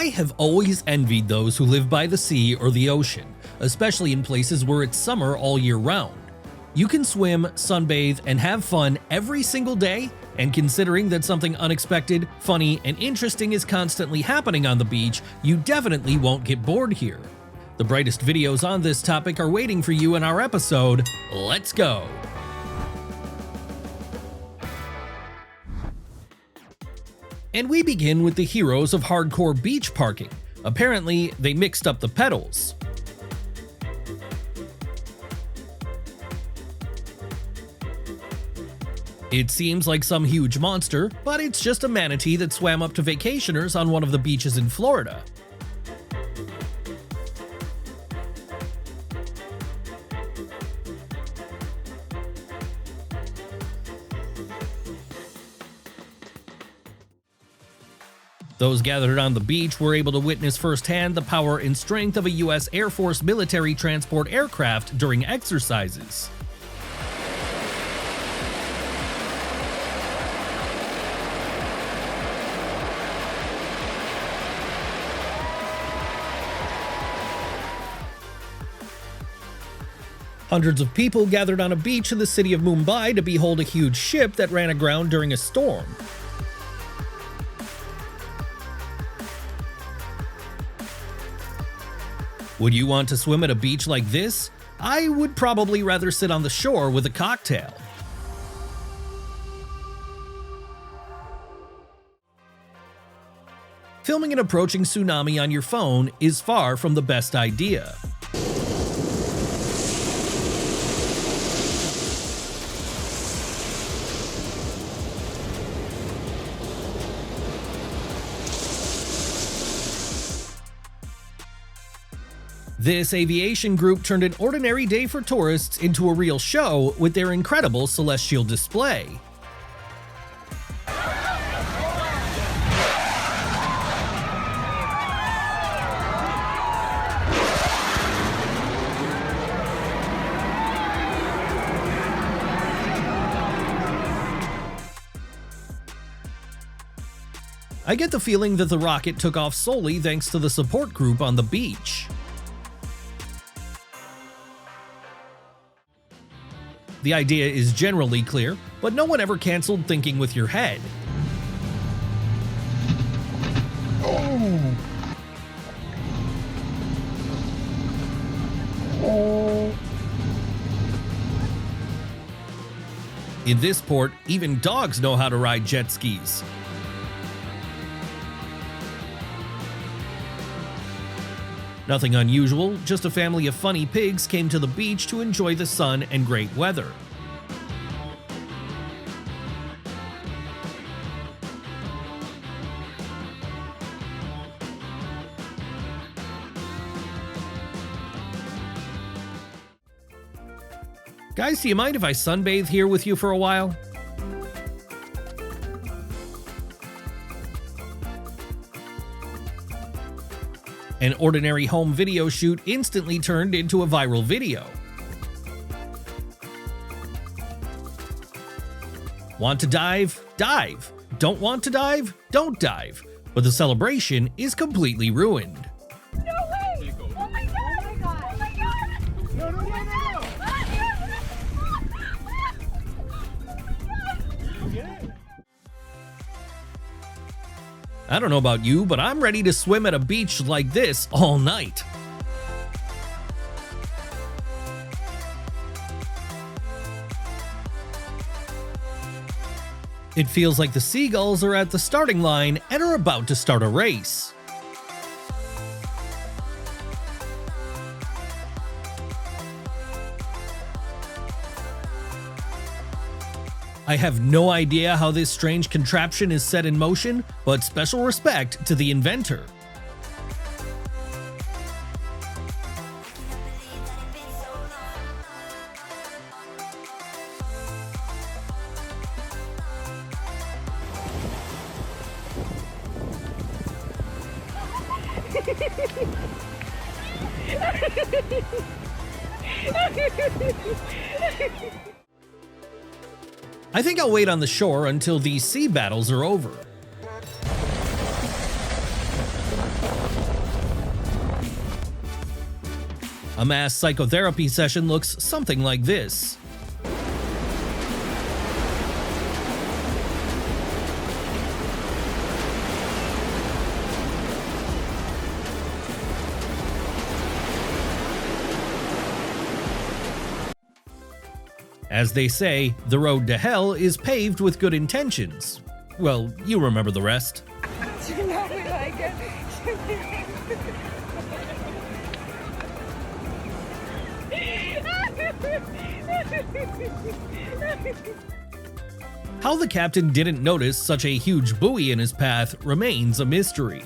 I have always envied those who live by the sea or the ocean, especially in places where it's summer all year round. You can swim, sunbathe, and have fun every single day, and considering that something unexpected, funny, and interesting is constantly happening on the beach, you definitely won't get bored here. The brightest videos on this topic are waiting for you in our episode. Let's go! And we begin with the heroes of hardcore beach parking. Apparently, they mixed up the pedals. It seems like some huge monster, but it's just a manatee that swam up to vacationers on one of the beaches in Florida. Those gathered on the beach were able to witness firsthand the power and strength of a U.S. Air Force military transport aircraft during exercises. Hundreds of people gathered on a beach in the city of Mumbai to behold a huge ship that ran aground during a storm. Would you want to swim at a beach like this? I would probably rather sit on the shore with a cocktail. Filming an approaching tsunami on your phone is far from the best idea. This aviation group turned an ordinary day for tourists into a real show with their incredible celestial display. I get the feeling that the rocket took off solely thanks to the support group on the beach. The idea is generally clear, but no one ever canceled thinking with your head. In this port, even dogs know how to ride jet skis. Nothing unusual, just a family of funny pigs came to the beach to enjoy the sun and great weather. Guys, do you mind if I sunbathe here with you for a while? An ordinary home video shoot instantly turned into a viral video. Want to dive? Dive. Don't want to dive? Don't dive. But the celebration is completely ruined. No way! Oh my god! Oh my god! Oh my god! No, no, no, no, no! I don't know about you, but I'm ready to swim at a beach like this all night. It feels like the seagulls are at the starting line and are about to start a race. I have no idea how this strange contraption is set in motion, but special respect to the inventor. I think I'll wait on the shore until these sea battles are over. A mass psychotherapy session looks something like this. As they say, the road to hell is paved with good intentions. Well, you remember the rest. Do you know we like it? How the captain didn't notice such a huge buoy in his path remains a mystery.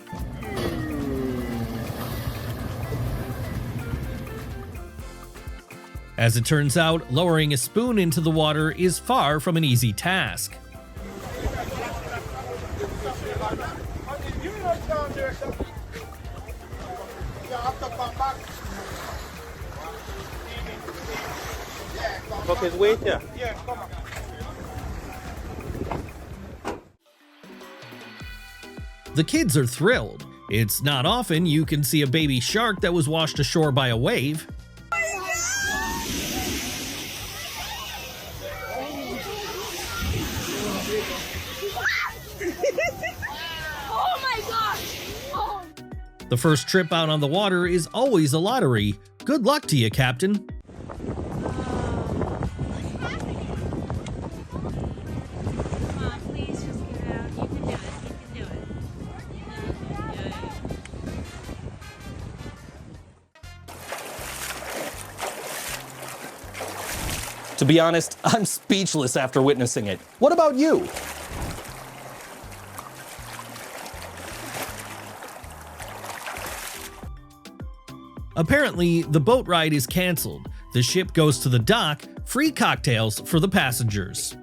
As it turns out, lowering a spoon into the water is far from an easy task. Okay, wait here. The kids are thrilled. It's not often you can see a baby shark that was washed ashore by a wave. Oh my gosh! Oh. The first trip out on the water is always a lottery. Good luck to you, Captain. To be honest, I'm speechless after witnessing it. What about you? Apparently, the boat ride is canceled. The ship goes to the dock, free cocktails for the passengers.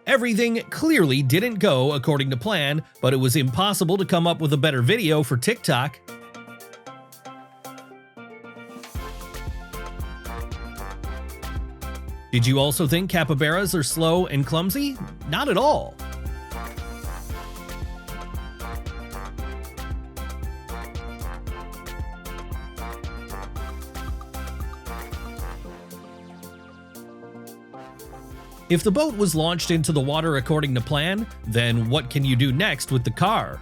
Everything clearly didn't go according to plan, but it was impossible to come up with a better video for TikTok. Did you also think capybaras are slow and clumsy? Not at all. If the boat was launched into the water according to plan, then what can you do next with the car?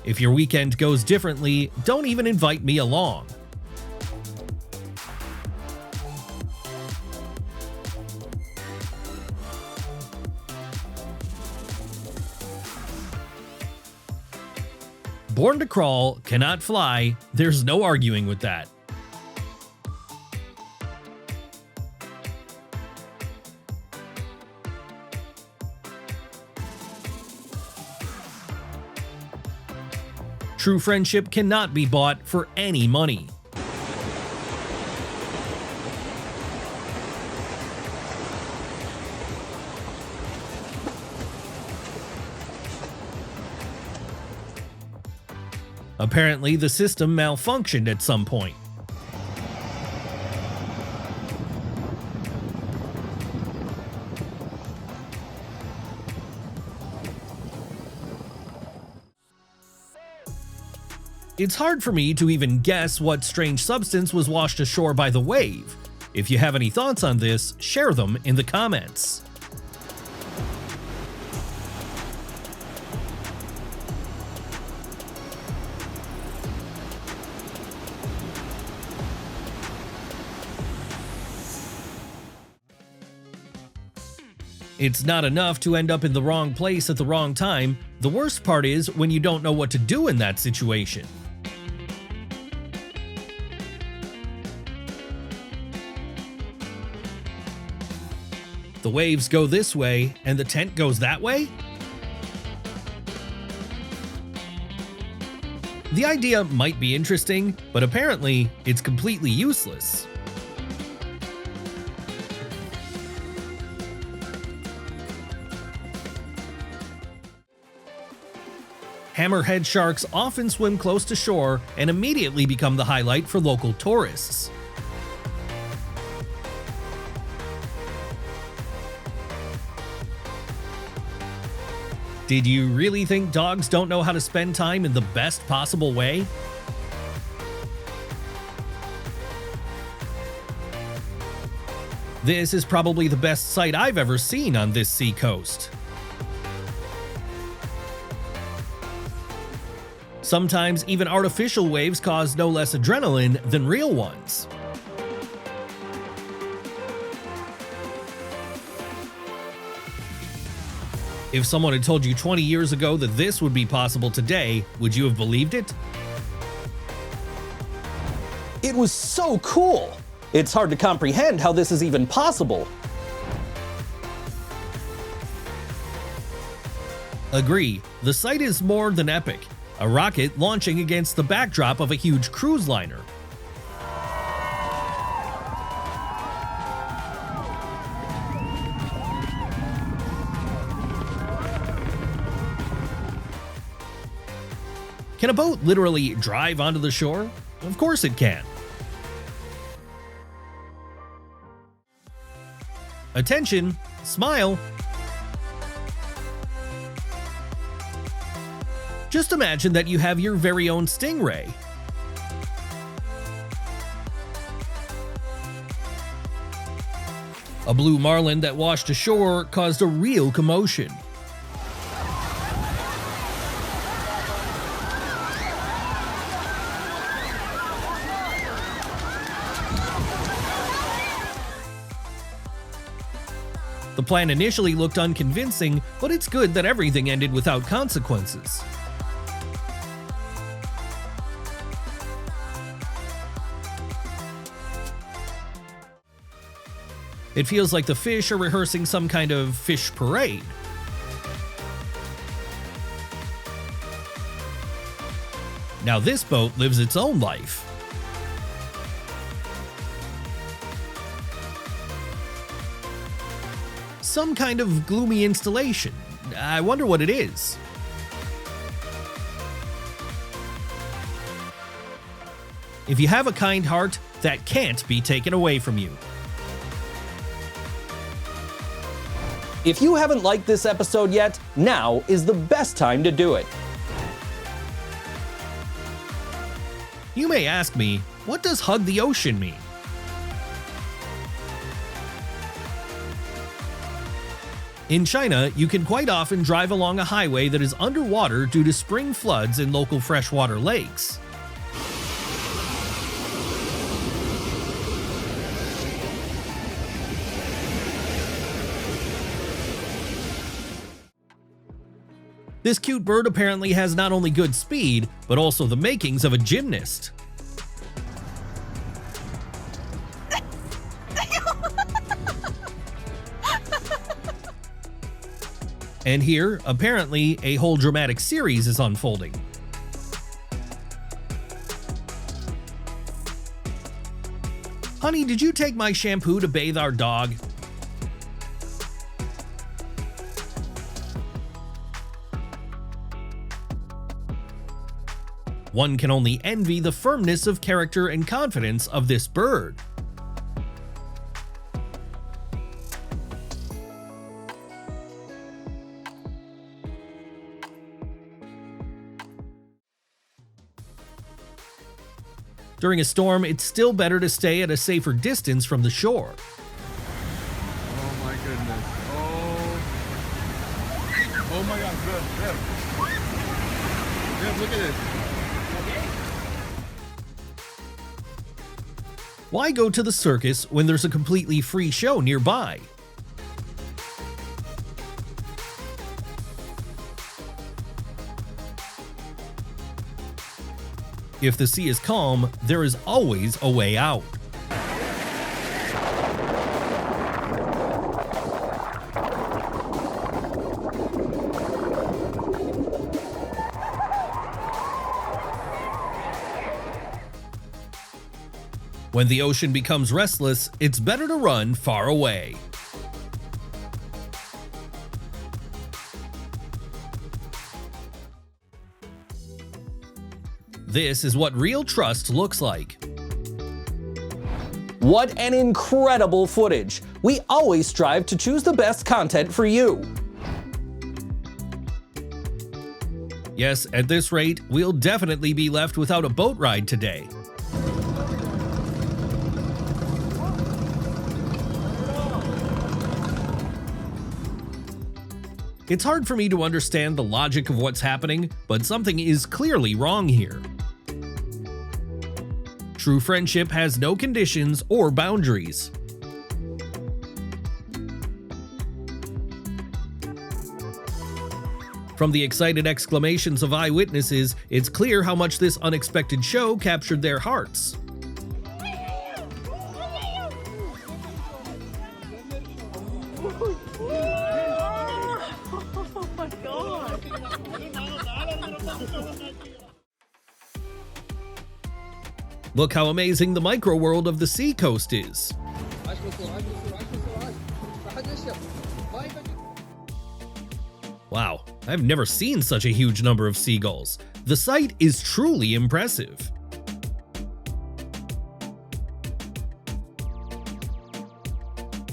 If your weekend goes differently, don't even invite me along. Born to crawl, cannot fly, there's no arguing with that. True friendship cannot be bought for any money. Apparently, the system malfunctioned at some point. It's hard for me to even guess what strange substance was washed ashore by the wave. If you have any thoughts on this, share them in the comments. It's not enough to end up in the wrong place at the wrong time. The worst part is when you don't know what to do in that situation. The waves go this way, and the tent goes that way? The idea might be interesting, but apparently it's completely useless. Hammerhead sharks often swim close to shore and immediately become the highlight for local tourists. Did you really think dogs don't know how to spend time in the best possible way? This is probably the best sight I've ever seen on this seacoast. Sometimes even artificial waves cause no less adrenaline than real ones. If someone had told you 20 years ago that this would be possible today, would you have believed it? It was so cool! It's hard to comprehend how this is even possible. Agree, the sight is more than epic. A rocket launching against the backdrop of a huge cruise liner. Can a boat literally drive onto the shore? Of course it can. Attention, smile. Just imagine that you have your very own stingray. A blue marlin that washed ashore caused a real commotion. The plan initially looked unconvincing, but it's good that everything ended without consequences. It feels like the fish are rehearsing some kind of fish parade. Now this boat lives its own life. Some kind of gloomy installation. I wonder what it is. If you have a kind heart, that can't be taken away from you. If you haven't liked this episode yet, now is the best time to do it. You may ask me, what does hug the ocean mean? In China, you can quite often drive along a highway that is underwater due to spring floods in local freshwater lakes. This cute bird apparently has not only good speed, but also the makings of a gymnast. And here, apparently, a whole dramatic series is unfolding. Honey, did you take my shampoo to bathe our dog? One can only envy the firmness of character and confidence of this bird. During a storm, it's still better to stay at a safer distance from the shore. Oh my goodness. Oh my God, Rev, look at this. Why go to the circus when there's a completely free show nearby? If the sea is calm, there is always a way out. When the ocean becomes restless, it's better to run far away. This is what real trust looks like. What an incredible footage! We always strive to choose the best content for you. Yes, at this rate, we'll definitely be left without a boat ride today. It's hard for me to understand the logic of what's happening, but something is clearly wrong here. True friendship has no conditions or boundaries. From the excited exclamations of eyewitnesses, it's clear how much this unexpected show captured their hearts. Oh my god! Look how amazing the micro world of the sea coast is. Wow, I've never seen such a huge number of seagulls. The sight is truly impressive.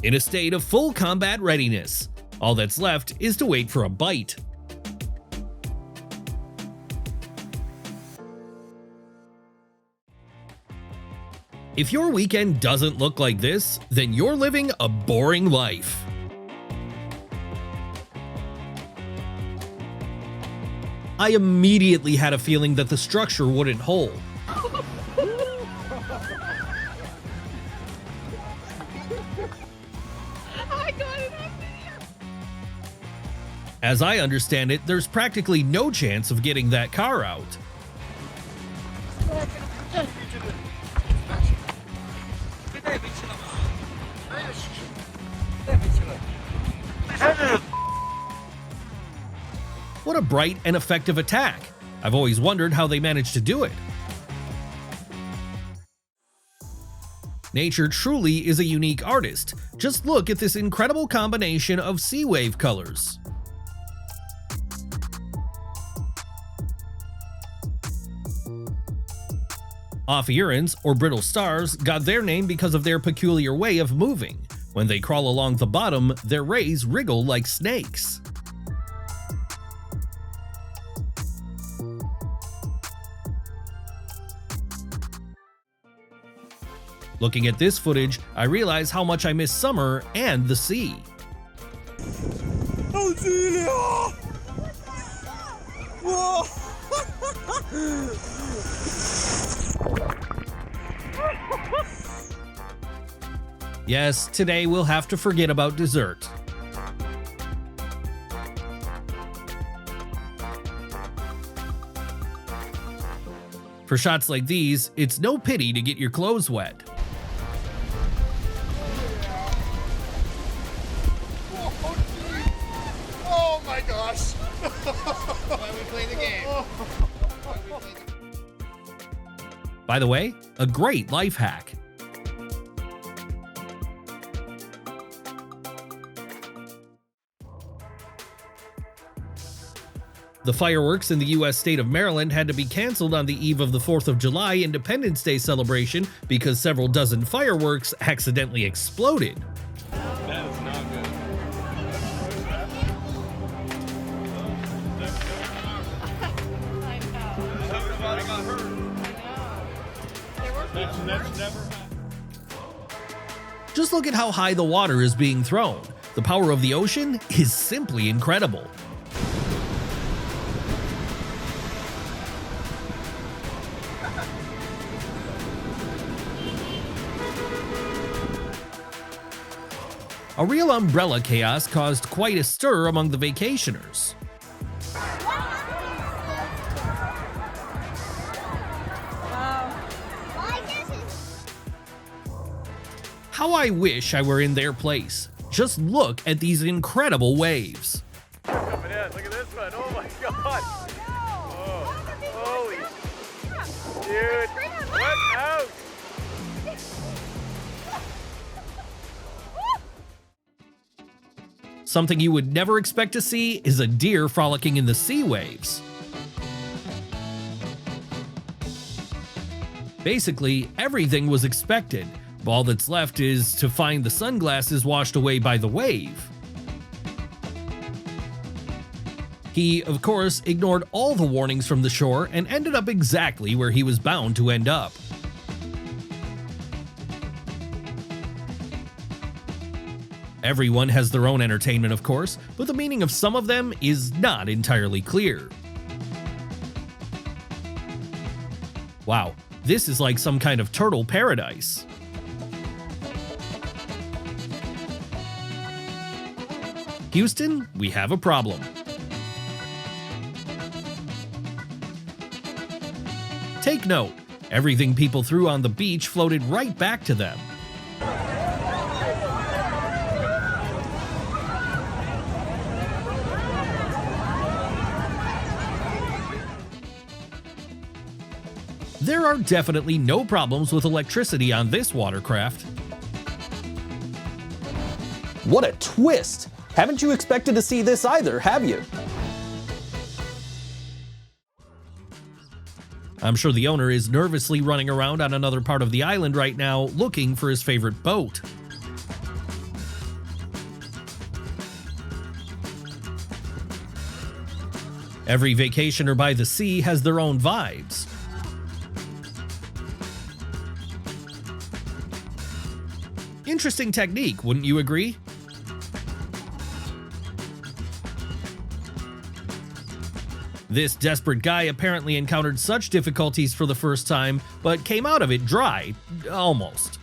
In a state of full combat readiness, all that's left is to wait for a bite. If your weekend doesn't look like this, then you're living a boring life. I immediately had a feeling that the structure wouldn't hold. As I understand it, there's practically no chance of getting that car out. What a bright and effective attack! I've always wondered how they managed to do it. Nature truly is a unique artist. Just look at this incredible combination of sea wave colors. Ophiurans, or brittle stars, got their name because of their peculiar way of moving. When they crawl along the bottom, their rays wriggle like snakes. Looking at this footage, I realize how much I miss summer and the sea. Yes, today we'll have to forget about dessert. For shots like these, it's no pity to get your clothes wet. Oh my gosh! Why we play the game? By the way, a great life hack. The fireworks in the US state of Maryland had to be canceled on the eve of the 4th of July Independence Day celebration because several dozen fireworks accidentally exploded. That is not good. Somebody got hurt. That's never happened. Just look at how high the water is being thrown. The power of the ocean is simply incredible. A real umbrella chaos caused quite a stir among the vacationers. How I wish I were in their place. Just look at these incredible waves. Coming in. Look at this one. Oh my god. Oh, holy. Dude. What out? Something you would never expect to see is a deer frolicking in the sea waves. Basically, everything was expected. All that's left is to find the sunglasses washed away by the wave. He, of course, ignored all the warnings from the shore and ended up exactly where he was bound to end up. Everyone has their own entertainment, of course, but the meaning of some of them is not entirely clear. Wow, this is like some kind of turtle paradise. Houston, we have a problem. Take note, everything people threw on the beach floated right back to them. There are definitely no problems with electricity on this watercraft. What a twist! Haven't you expected to see this either, have you? I'm sure the owner is nervously running around on another part of the island right now looking for his favorite boat. Every vacationer by the sea has their own vibes. Interesting technique, wouldn't you agree? This desperate guy apparently encountered such difficulties for the first time, but came out of it dry, almost.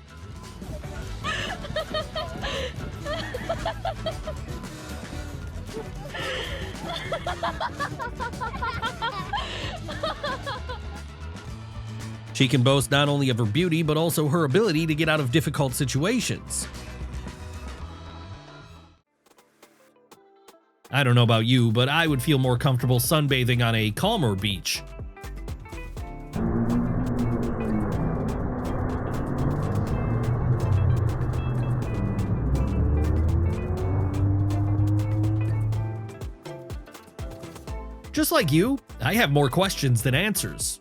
She can boast not only of her beauty, but also her ability to get out of difficult situations. I don't know about you, but I would feel more comfortable sunbathing on a calmer beach. Just like you, I have more questions than answers.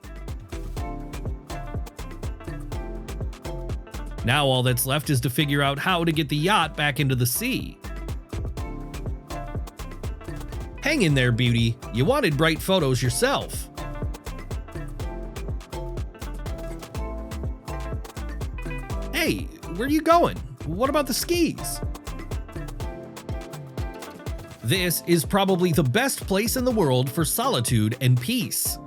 Now all that's left is to figure out how to get the yacht back into the sea. Hang in there, beauty. You wanted bright photos yourself. Hey, where are you going? What about the skis? This is probably the best place in the world for solitude and peace.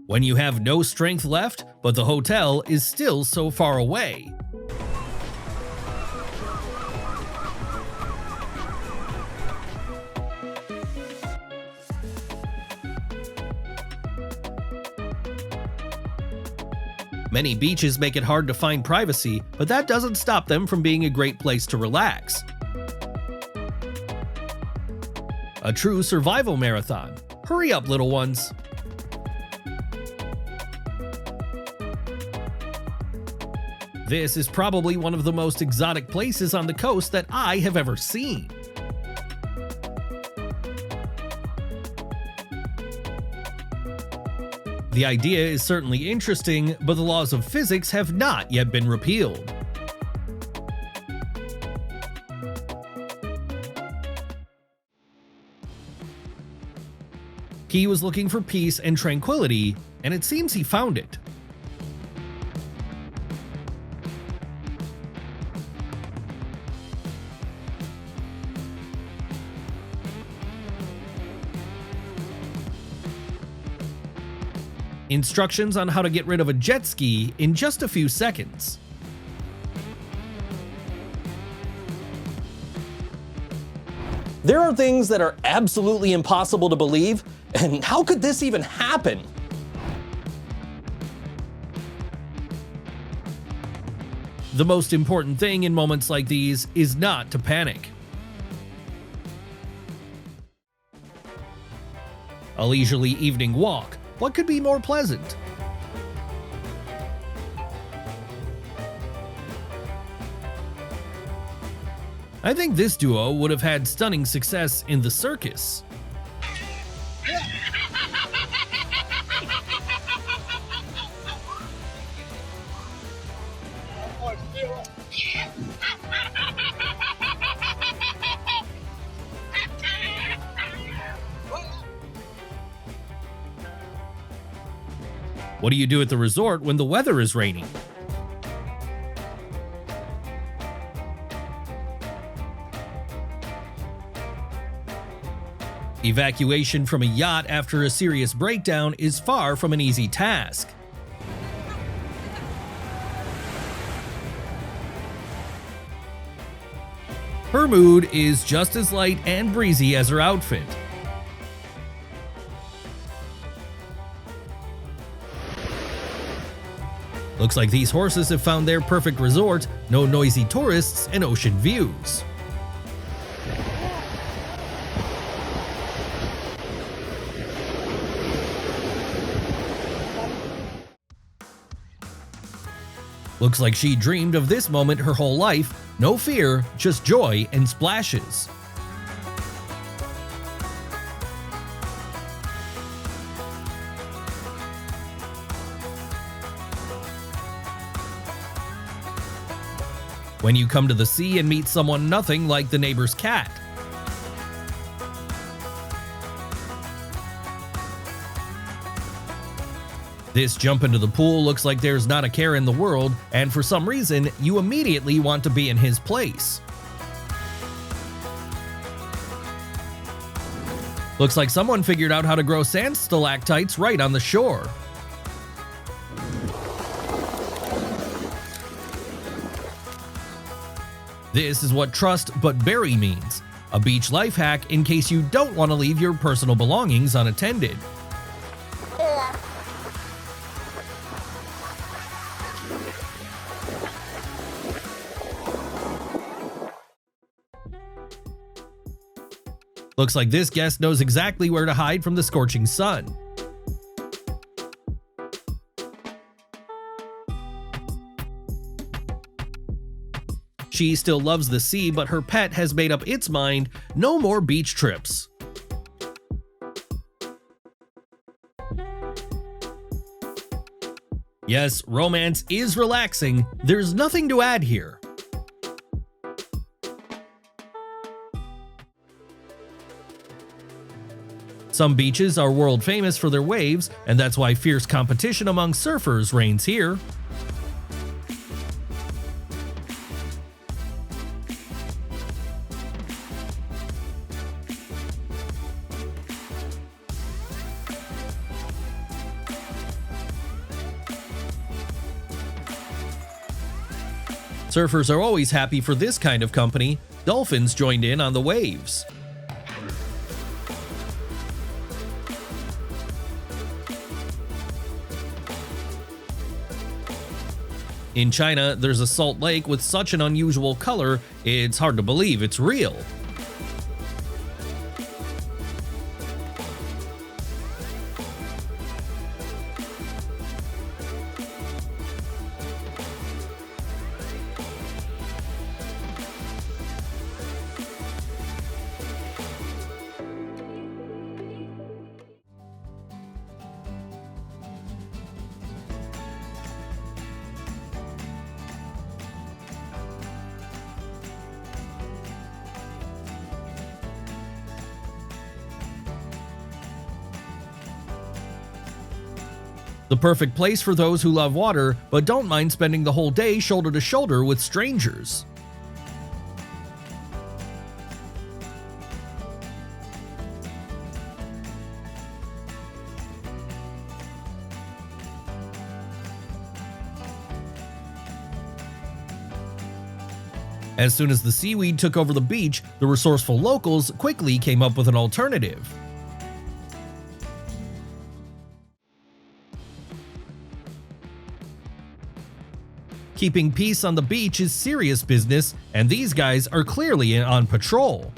When you have no strength left, but the hotel is still so far away. Many beaches make it hard to find privacy, but that doesn't stop them from being a great place to relax. A true survival marathon. Hurry up, little ones. This is probably one of the most exotic places on the coast that I have ever seen. The idea is certainly interesting, but the laws of physics have not yet been repealed. He was looking for peace and tranquility, and it seems he found it. Instructions on how to get rid of a jet ski in just a few seconds. There are things that are absolutely impossible to believe, and how could this even happen? The most important thing in moments like these is not to panic. A leisurely evening walk. What could be more pleasant? I think this duo would have had stunning success in the circus. What do you do at the resort when the weather is raining? Evacuation from a yacht after a serious breakdown is far from an easy task. Her mood is just as light and breezy as her outfit. Looks like these horses have found their perfect resort, no noisy tourists and ocean views. Looks like she dreamed of this moment her whole life, no fear, just joy and splashes. When you come to the sea and meet someone nothing like the neighbor's cat. This jump into the pool looks like there's not a care in the world, and for some reason, you immediately want to be in his place. Looks like someone figured out how to grow sand stalactites right on the shore. This is what trust but bury means, a beach life hack in case you don't want to leave your personal belongings unattended. Looks like this guest knows exactly where to hide from the scorching sun. She still loves the sea, but her pet has made up its mind, no more beach trips. Yes, romance is relaxing, there's nothing to add here. Some beaches are world famous for their waves, and that's why fierce competition among surfers reigns here. Surfers are always happy for this kind of company. Dolphins joined in on the waves. In China, there's a salt lake with such an unusual color, it's hard to believe it's real. The perfect place for those who love water, but don't mind spending the whole day shoulder to shoulder with strangers. As soon as the seaweed took over the beach, the resourceful locals quickly came up with an alternative. Keeping peace on the beach is serious business, and these guys are clearly on patrol.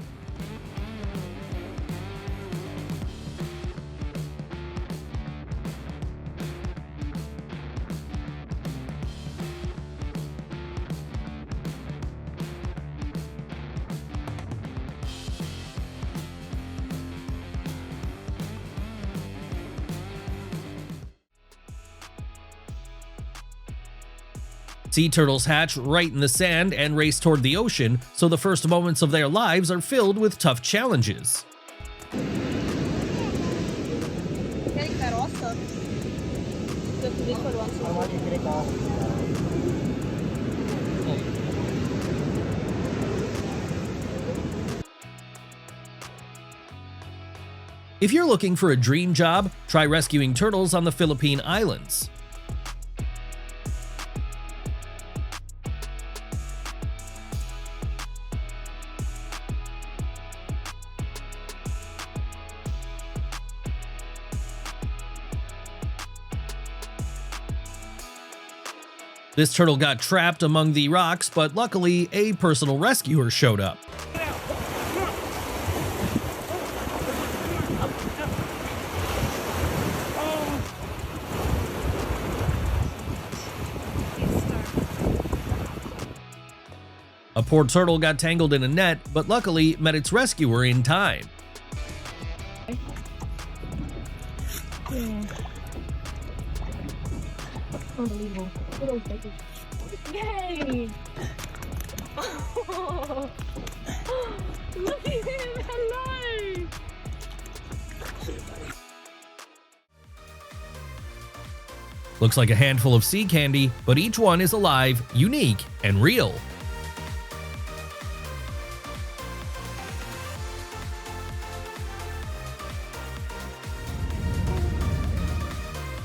Sea turtles hatch right in the sand and race toward the ocean, so the first moments of their lives are filled with tough challenges. Querem caroça? Eu queria caroça. If you're looking for a dream job, try rescuing turtles on the Philippine Islands. This turtle got trapped among the rocks, but luckily a personal rescuer showed up. A poor turtle got tangled in a net, but luckily met its rescuer in time. Unbelievable. Yay! Oh, look at him! Hello! Looks like a handful of sea candy, but each one is alive, unique, and real.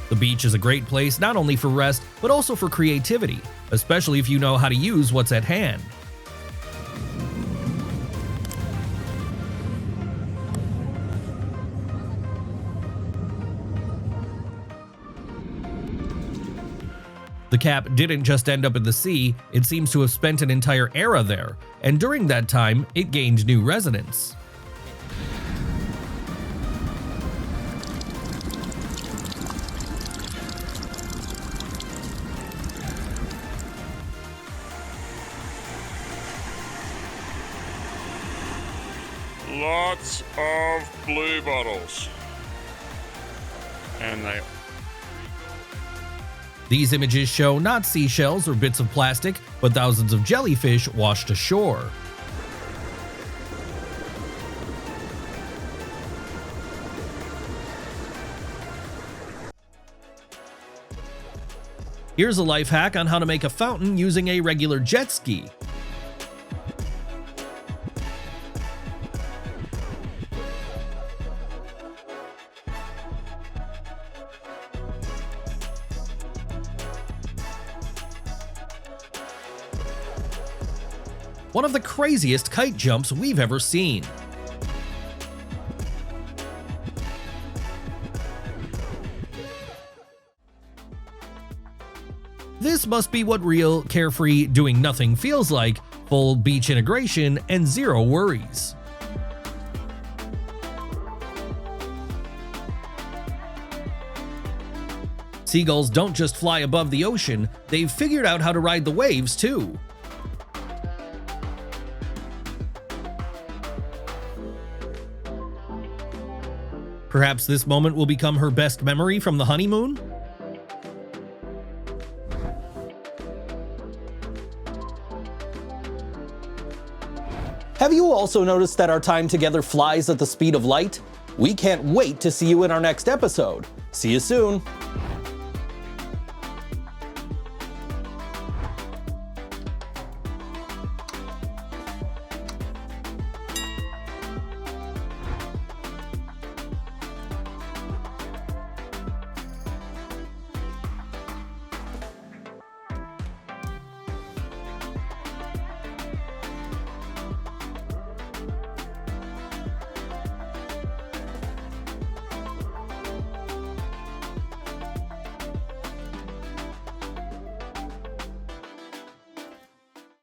The beach is a great place not only for rest, but also for creativity, especially if you know how to use what's at hand. The cap didn't just end up in the sea, it seems to have spent an entire era there, and during that time, it gained new residents. Lots of blue bottles. And they... These images show not seashells or bits of plastic, but thousands of jellyfish washed ashore. Here's a life hack on how to make a fountain using a regular jet ski. One of the craziest kite jumps we've ever seen. This must be what real, carefree, doing nothing feels like, full beach integration and zero worries. Seagulls don't just fly above the ocean, they've figured out how to ride the waves too. Perhaps this moment will become her best memory from the honeymoon? Have you also noticed that our time together flies at the speed of light? We can't wait to see you in our next episode. See you soon.